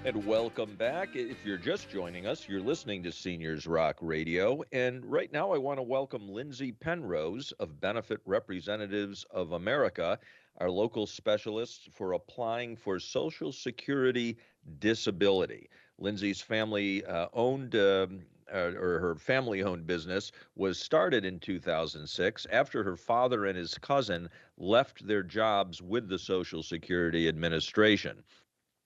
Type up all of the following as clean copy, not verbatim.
And welcome back. If you're just joining us, you're listening to Seniors Rock Radio. And right now, I want to welcome Lindsay Penrose of Benefit Representatives of America, our local specialist for applying for Social Security disability. Lindsay's family owned. Or her family owned business was started in 2006 after her father and his cousin left their jobs with the Social Security Administration,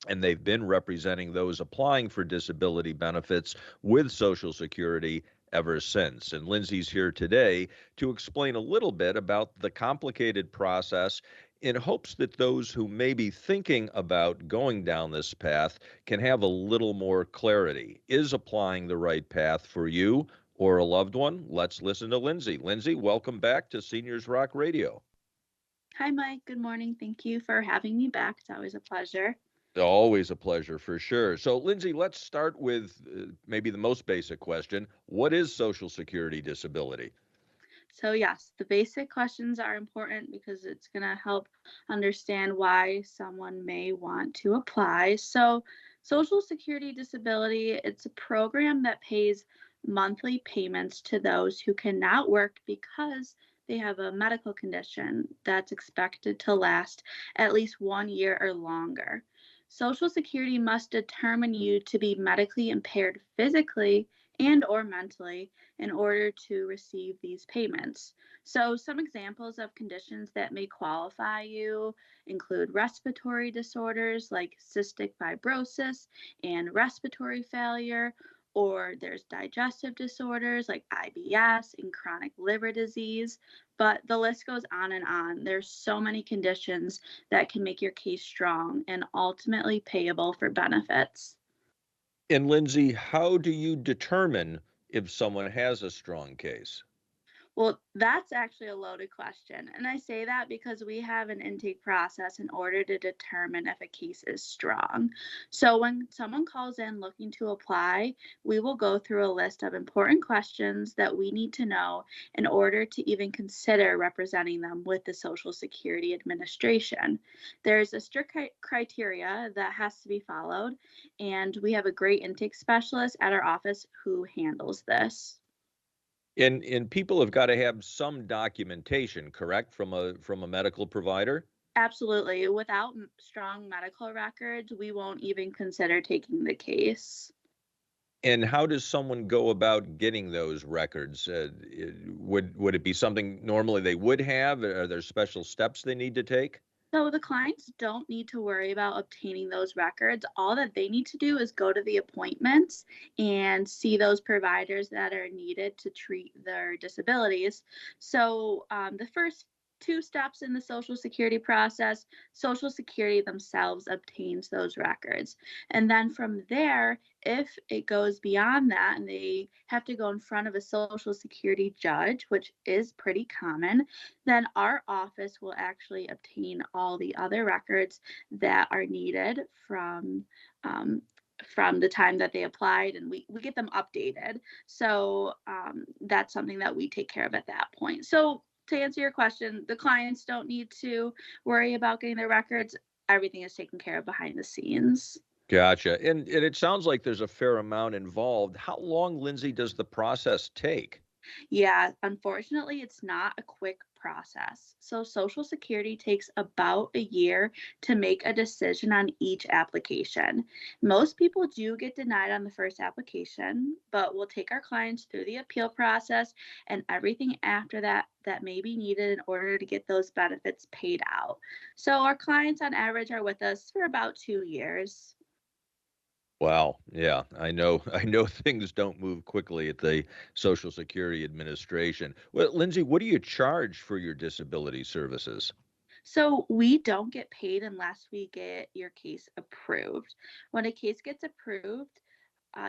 and they've been representing those applying for disability benefits with Social Security ever since. And Lindsay's here today to explain a little bit about the complicated process in hopes that those who may be thinking about going down this path can have a little more clarity. Is applying the right path for you or a loved one? Let's listen to Lindsay. Lindsay, welcome back to Seniors Rock Radio. Hi, Mike. Good morning. Thank you for having me back. It's always a pleasure. Always a pleasure for sure. So, Lindsay, let's start with maybe the most basic question. What is Social Security disability? So, yes, the basic questions are important because it's going to help understand why someone may want to apply. So, Social Security disability, it's a program that pays monthly payments to those who cannot work because they have a medical condition that's expected to last at least 1 year or longer. Social Security must determine you to be medically impaired physically and or mentally in order to receive these payments. So some examples of conditions that may qualify you include respiratory disorders like cystic fibrosis and respiratory failure, or there's digestive disorders like IBS and chronic liver disease, but the list goes on and on. There's so many conditions that can make your case strong and ultimately payable for benefits. And, Lindsay, how do you determine if someone has a strong case? Well, that's actually a loaded question. And I say that because we have an intake process in order to determine if a case is strong. So when someone calls in looking to apply, we will go through a list of important questions that we need to know in order to even consider representing them with the Social Security Administration. There's a strict criteria that has to be followed, and we have a great intake specialist at our office who handles this. And people have got to have some documentation, correct, from a medical provider? Absolutely. Without strong medical records, we won't even consider taking the case. And how does someone go about getting those records? Would it be something normally they would have? Are there special steps they need to take? So the clients don't need to worry about obtaining those records. All that they need to do is go to the appointments and see those providers that are needed to treat their disabilities. So the first two steps in the Social Security process, Social Security themselves obtains those records. And then from there, if it goes beyond that and they have to go in front of a Social Security judge, which is pretty common, then our office will actually obtain all the other records that are needed from the time that they applied, and we get them updated. So that's something that we take care of at that point. So to answer your question, the clients don't need to worry about getting their records. Everything is taken care of behind the scenes. Gotcha. And it sounds like there's a fair amount involved. How long, Lindsay, does the process take? Yeah, unfortunately, it's not a quick process. So, Social Security takes about a year to make a decision on each application. Most people do get denied on the first application, but we'll take our clients through the appeal process and everything after that that may be needed in order to get those benefits paid out. So, our clients on average are with us for about 2 years. Wow. Yeah, I know. I know things don't move quickly at the Social Security Administration. Well, Lindsay, what do you charge for your disability services? So we don't get paid unless we get your case approved. When a case gets approved,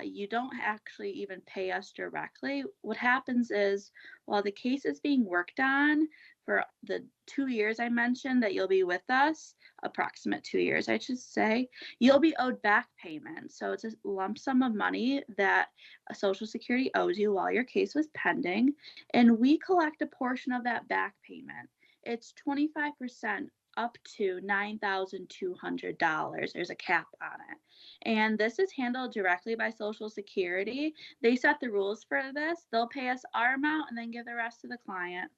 you don't actually even pay us directly. What happens is while the case is being worked on for the 2 years I mentioned that you'll be with us, approximate 2 years, I should say, you'll be owed back payment. So it's a lump sum of money that Social Security owes you while your case was pending, and we collect a portion of that back payment. It's 25% up to $9,200. There's a cap on it. And this is handled directly by Social Security. They set the rules for this. They'll pay us our amount and then give the rest to the client.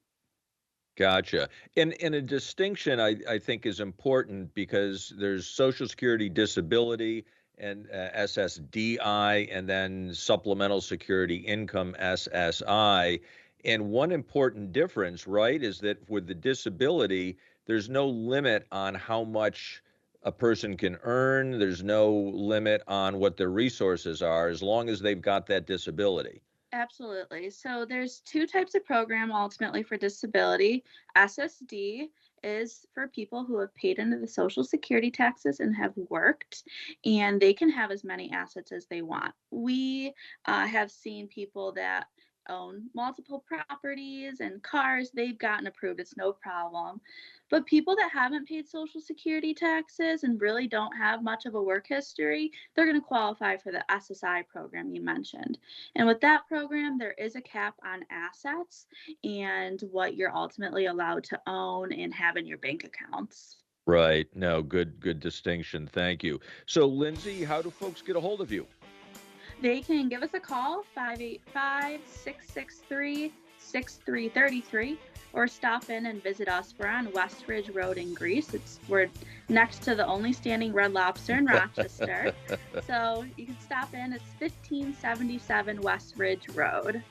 Gotcha. And a distinction I think is important because there's Social Security disability and SSDI, and then Supplemental Security Income SSI. And one important difference, right, is that with the disability, there's no limit on how much a person can earn. There's no limit on what their resources are as long as they've got that disability. Absolutely. So there's two types of program ultimately for disability. SSD is for people who have paid into the Social Security taxes and have worked, and they can have as many assets as they want. We have seen people that own multiple properties and cars, they've gotten approved, it's no problem. But people that haven't paid Social Security taxes and really don't have much of a work history, they're going to qualify for the SSI program you mentioned. And with that program, there is a cap on assets and what you're ultimately allowed to own and have in your bank accounts. Right. No, good distinction. Thank you. So, Lindsay, how do folks get a hold of you? They can give us a call, 585-663-6333, or stop in and visit us. We're on West Ridge Road in Greece. We're next to the only standing Red Lobster in Rochester. So you can stop in. It's 1577 West Ridge Road.